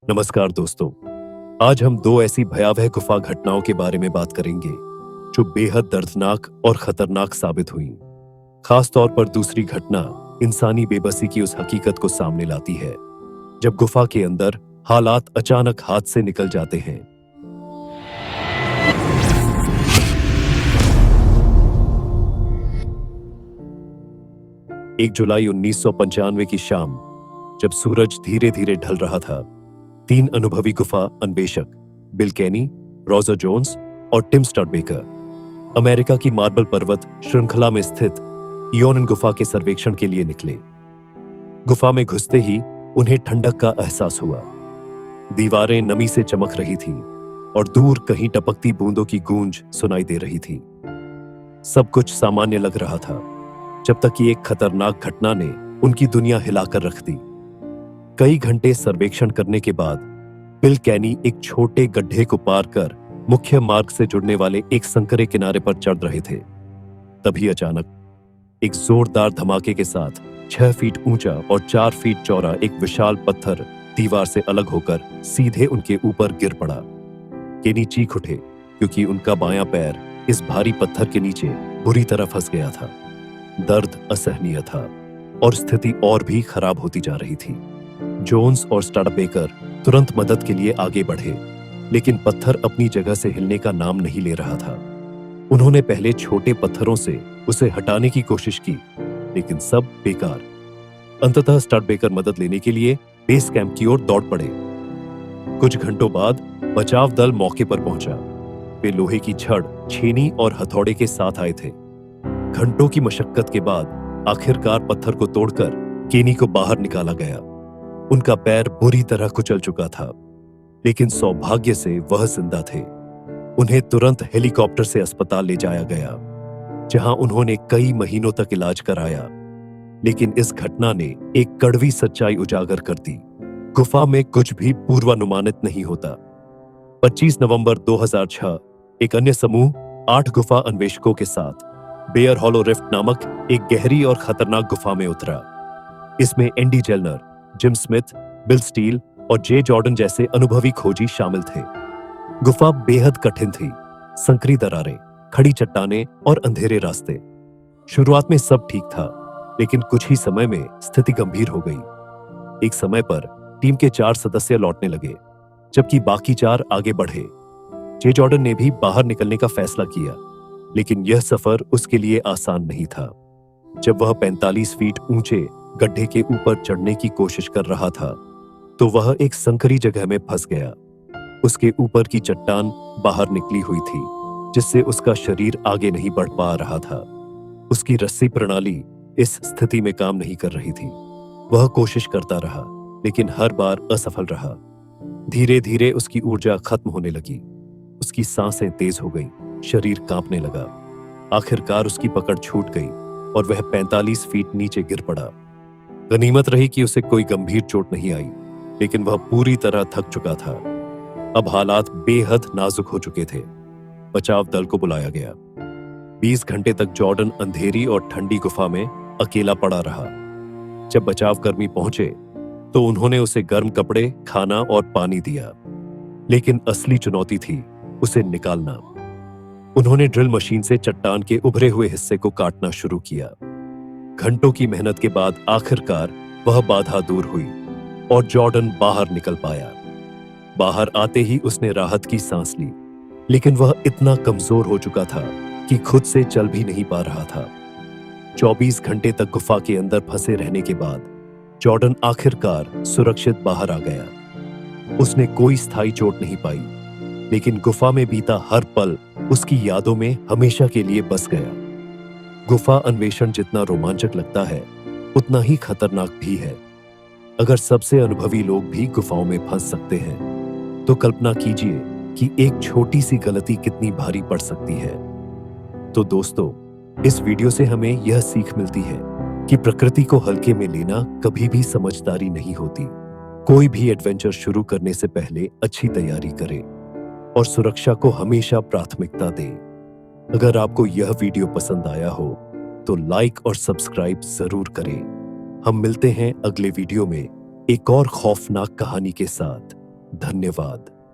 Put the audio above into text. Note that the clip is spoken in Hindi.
नमस्कार दोस्तों। आज हम दो ऐसी भयावह गुफा घटनाओं के बारे में बात करेंगे जो बेहद दर्दनाक और खतरनाक साबित हुई। खास तौर पर दूसरी घटना इंसानी बेबसी की उस हकीकत को सामने लाती है जब गुफा के अंदर हालात अचानक हाथ से निकल जाते हैं। 1 जुलाई 1995 की शाम, जब सूरज धीरे धीरे ढल रहा था, 3 अनुभवी गुफा अन्वेषक बिल केनी, रोजर जोन्स और टिम स्टडबेकर अमेरिका की मार्बल पर्वत श्रृंखला में स्थित इयोन गुफा के सर्वेक्षण के लिए निकले। गुफा में घुसते ही उन्हें ठंडक का एहसास हुआ। दीवारें नमी से चमक रही थीं और दूर कहीं टपकती बूंदों की गूंज सुनाई दे रही थी। सब कुछ सामान्य लग रहा था जब तक कि एक खतरनाक घटना ने उनकी दुनिया हिलाकर रख दी। कई घंटे सर्वेक्षण करने के बाद बिल कैनी एक छोटे गड्ढे को पार कर मुख्य मार्ग से जुड़ने वाले एक संकरे किनारे पर चढ़ रहे थे। तभी अचानक एक जोरदार धमाके के साथ 6 फीट ऊंचा और 4 फीट चौड़ा एक विशाल पत्थर दीवार से अलग होकर सीधे उनके ऊपर गिर पड़ा। केनी चीख उठे क्योंकि उनका बायां पैर इस भारी पत्थर के नीचे बुरी तरह फंस गया था। दर्द असहनीय था और स्थिति और भी खराब होती जा रही थी। जोन्स और स्टडबेकर तुरंत मदद के लिए आगे बढ़े, लेकिन पत्थर अपनी जगह से हिलने का नाम नहीं ले रहा था। उन्होंने पहले छोटे पत्थरों से उसे हटाने की कोशिश की, लेकिन सब बेकार। अंततः स्टडबेकर मदद लेने के लिए बेस कैंप की ओर दौड़ पड़े। कुछ घंटों बाद बचाव दल मौके पर पहुंचा। वे लोहे की छड़, छेनी और हथौड़े के साथ आए थे। घंटों की मशक्कत के बाद आखिरकार पत्थर को तोड़कर केनी को बाहर निकाला गया। उनका पैर बुरी तरह कुचल चुका था, लेकिन सौभाग्य से वह जिंदा थे। उन्हें तुरंत हेलीकॉप्टर से अस्पताल ले जाया गया, जहां उन्होंने कई महीनों तक इलाज कराया। लेकिन इस घटना ने एक कड़वी सच्चाई उजागर कर दी। गुफा में कुछ भी पूर्वानुमानित नहीं होता। 25 नवंबर 2006 एक अन्य समूह 8 गुफा अन्वेषकों के साथ बेयर हॉलो रिफ्ट नामक एक गहरी और खतरनाक गुफा में उतरा। इसमें Andy Zellner, Jim Smith, Bill Steel और जे जॉर्डन जैसे अनुभवी खोजी शामिल थे। गुफा बेहद कठिन थी। संकरी दरारें, खड़ी चट्टानें और अंधेरे रास्ते। शुरुआत में सब ठीक था, लेकिन कुछ ही समय में स्थिति गंभीर हो गई। एक समय पर टीम के 4 सदस्य लौटने लगे, जबकि बाकी 4 आगे बढ़े। जे जॉर्डन ने भी बाहर निकलने का फैसला किया, लेकिन यह सफर उसके लिए आसान नहीं था। जब वह 45 फीट ऊंचे गड्ढे के ऊपर चढ़ने की कोशिश कर रहा था, तो वह एक संकरी जगह में फंस गया। उसके ऊपर की चट्टान बाहर निकली हुई थी, जिससे उसका शरीर आगे नहीं बढ़ पा रहा था। उसकी रस्सी प्रणाली इस स्थिति में काम नहीं कर रही थी। वह कोशिश करता रहा, लेकिन हर बार असफल रहा। धीरे धीरे उसकी ऊर्जा खत्म होने लगी। उसकी सांसें तेज हो गई, शरीर कांपने लगा। आखिरकार उसकी पकड़ छूट गई और वह 45 फीट नीचे गिर पड़ा। गनीमत रही कि उसे कोई गंभीर चोट नहीं आई, लेकिन वह पूरी तरह थक चुका था। अब हालात बेहद नाजुक हो चुके थे। बचाव दल को बुलाया गया। 20 घंटे तक जॉर्डन अंधेरी और ठंडी गुफा में अकेला पड़ा रहा। जब बचावकर्मी पहुंचे तो उन्होंने उसे गर्म कपड़े, खाना और पानी दिया, लेकिन असली चुनौती थी उसे निकालना। उन्होंने ड्रिल मशीन से चट्टान के उभरे हुए हिस्से को काटना शुरू किया। घंटों की मेहनत के बाद आखिरकार वह बाधा दूर हुई और जॉर्डन बाहर निकल पाया। बाहर आते ही उसने राहत की सांस ली, लेकिन वह इतना कमजोर हो चुका था कि खुद से चल भी नहीं पा रहा था। 24 घंटे तक गुफा के अंदर फंसे रहने के बाद जॉर्डन आखिरकार सुरक्षित बाहर आ गया। उसने कोई स्थायी चोट नहीं पाई, लेकिन गुफा में बीता हर पल उसकी यादों में हमेशा के लिए बस गया। गुफा अन्वेषण जितना रोमांचक लगता है, उतना ही खतरनाक भी है। अगर सबसे अनुभवी लोग भी गुफाओं में फंस सकते हैं, तो कल्पना कीजिए कि एक छोटी सी गलती कितनी भारी पड़ सकती है। तो दोस्तों, इस वीडियो से हमें यह सीख मिलती है कि प्रकृति को हल्के में लेना कभी भी समझदारी नहीं होती। कोई भी एडवेंचर शुरू करने से पहले अच्छी तैयारी करें और सुरक्षा को हमेशा प्राथमिकता दें। अगर आपको यह वीडियो पसंद आया हो तो लाइक और सब्सक्राइब जरूर करें। हम मिलते हैं अगले वीडियो में एक और खौफनाक कहानी के साथ। धन्यवाद।